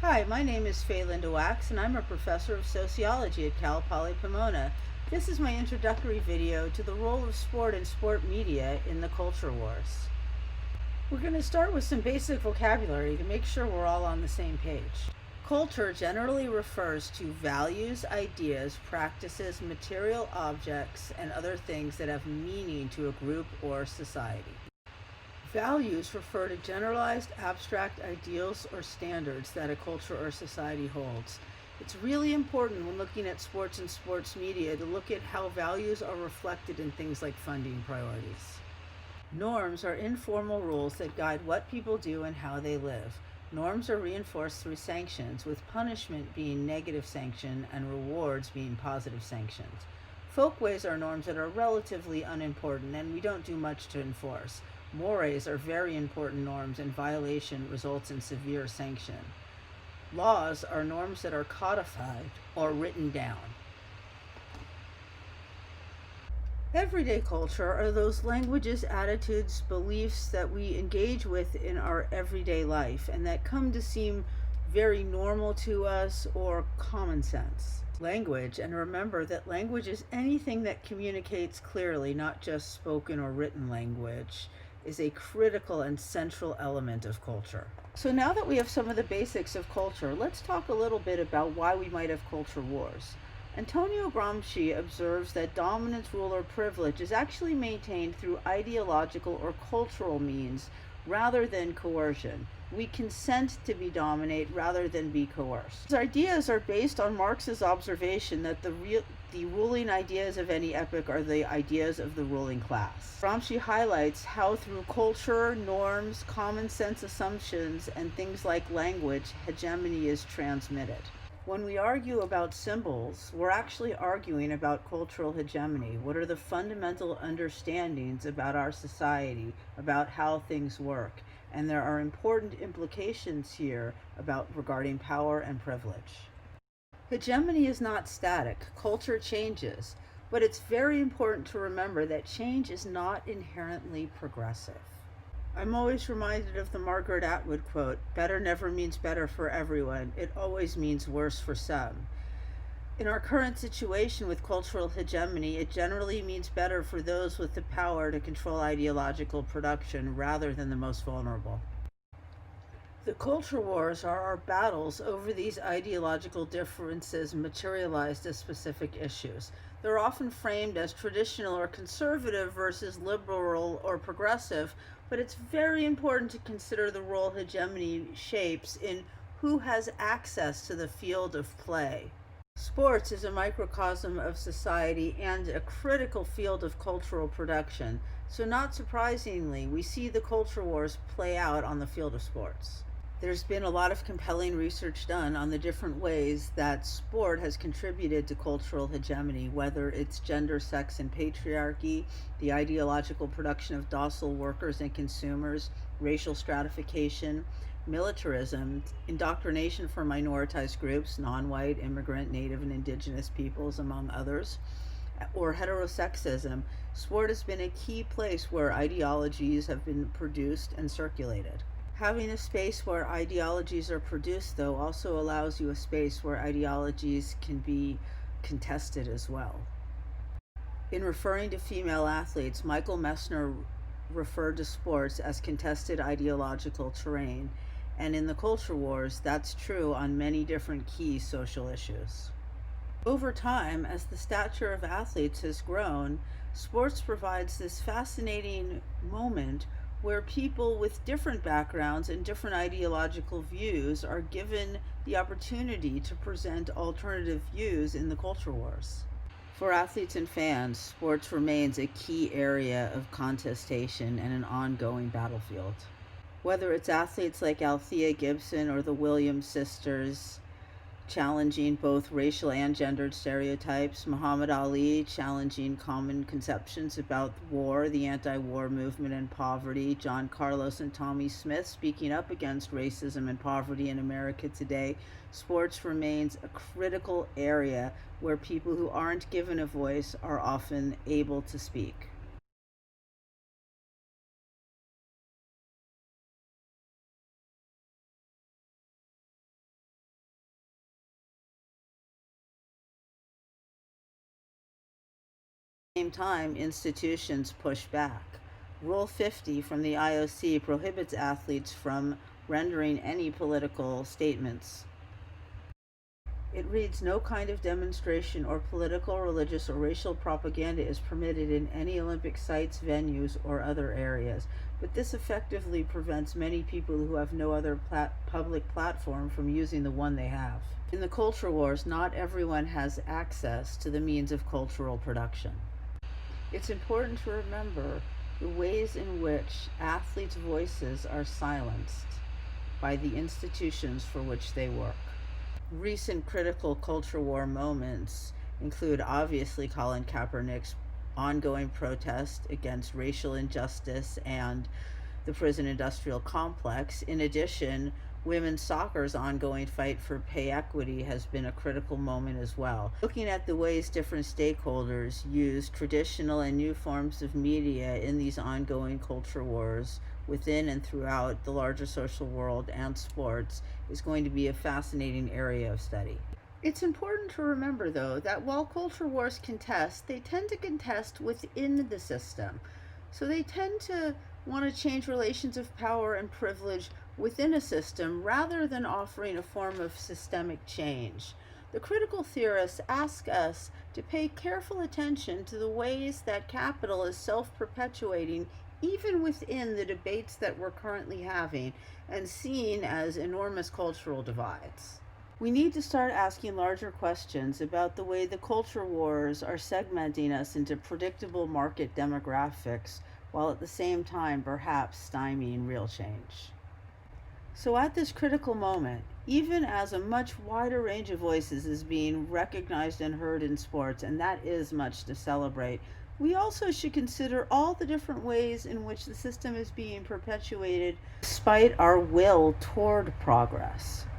Hi, my name is Faye Linda Wax, and I'm a professor of sociology at Cal Poly Pomona. This is my introductory video to the role of sport and sport media in the culture wars. We're going to start with some basic vocabulary to make sure we're all on the same page. Culture generally refers to values, ideas, practices, material objects, and other things that have meaning to a group or society. Values refer to generalized abstract ideals or standards that a culture or society holds. It's really important when looking at sports and sports media to look at how values are reflected in things like funding priorities. Norms are informal rules that guide what people do and how they live. Norms are reinforced through sanctions, with punishment being negative sanction and rewards being positive sanctions. Folkways are norms that are relatively unimportant and we don't do much to enforce. Mores are very important norms, and violation results in severe sanction. Laws are norms that are codified or written down. Everyday culture are those languages, attitudes, beliefs that we engage with in our everyday life and that come to seem very normal to us or common sense. Language, and remember that language is anything that communicates clearly, not just spoken or written language, is a critical and central element of culture. So now that we have some of the basics of culture, let's talk a little bit about why we might have culture wars. Antonio Gramsci observes that dominance, rule, or privilege is actually maintained through ideological or cultural means rather than coercion. We consent to be dominated rather than be coerced. His ideas are based on Marx's observation that the ruling ideas of any epoch are the ideas of the ruling class. Gramsci highlights how through culture, norms, common sense assumptions, and things like language, hegemony is transmitted. When we argue about symbols, we're actually arguing about cultural hegemony. What are the fundamental understandings about our society, about how things work? And there are important implications here regarding power and privilege. Hegemony is not static. Culture changes, but it's very important to remember that change is not inherently progressive. I'm always reminded of the Margaret Atwood quote, "Better never means better for everyone. It always means worse for some." In our current situation with cultural hegemony, it generally means better for those with the power to control ideological production rather than the most vulnerable. The culture wars are our battles over these ideological differences materialized as specific issues. They're often framed as traditional or conservative versus liberal or progressive, but it's very important to consider the role hegemony shapes in who has access to the field of play. Sports is a microcosm of society and a critical field of cultural production, so not surprisingly, we see the culture wars play out on the field of sports. There's been a lot of compelling research done on the different ways that sport has contributed to cultural hegemony, whether it's gender, sex, and patriarchy, the ideological production of docile workers and consumers, racial stratification, militarism, indoctrination for minoritized groups, non-white, immigrant, native, and indigenous peoples, among others, or heterosexism. Sport has been a key place where ideologies have been produced and circulated. Having a space where ideologies are produced, though, also allows you a space where ideologies can be contested as well. In referring to female athletes, Michael Messner referred to sports as contested ideological terrain, and in the culture wars, that's true on many different key social issues. Over time, as the stature of athletes has grown, sports provides this fascinating moment where people with different backgrounds and different ideological views are given the opportunity to present alternative views in the culture wars. For athletes and fans, sports remains a key area of contestation and an ongoing battlefield. Whether it's athletes like Althea Gibson or the Williams sisters challenging both racial and gendered stereotypes, Muhammad Ali challenging common conceptions about war, the anti-war movement, and poverty, John Carlos and Tommy Smith speaking up against racism and poverty in America today, sports remains a critical area where people who aren't given a voice are often able to speak. Same time, institutions push back. Rule 50 from the IOC prohibits athletes from rendering any political statements. It reads, no kind of demonstration or political, religious, or racial propaganda is permitted in any Olympic sites, venues, or other areas. But this effectively prevents many people who have no other public platform from using the one they have. In the culture wars, not everyone has access to the means of cultural production. It's important to remember the ways in which athletes' voices are silenced by the institutions for which they work. Recent critical culture war moments include obviously Colin Kaepernick's ongoing protest against racial injustice and the prison industrial complex. In addition, women's soccer's ongoing fight for pay equity has been a critical moment as well. Looking at the ways different stakeholders use traditional and new forms of media in these ongoing culture wars within and throughout the larger social world and sports is going to be a fascinating area of study. It's important to remember, though, that while culture wars contest, they tend to contest within the system. So they tend to want to change relations of power and privilege within a system rather than offering a form of systemic change. The critical theorists ask us to pay careful attention to the ways that capital is self perpetuating even within the debates that we're currently having and seen as enormous cultural divides. We need to start asking larger questions about the way the culture wars are segmenting us into predictable market demographics while at the same time perhaps stymieing real change. So at this critical moment, even as a much wider range of voices is being recognized and heard in sports, and that is much to celebrate, we also should consider all the different ways in which the system is being perpetuated despite our will toward progress.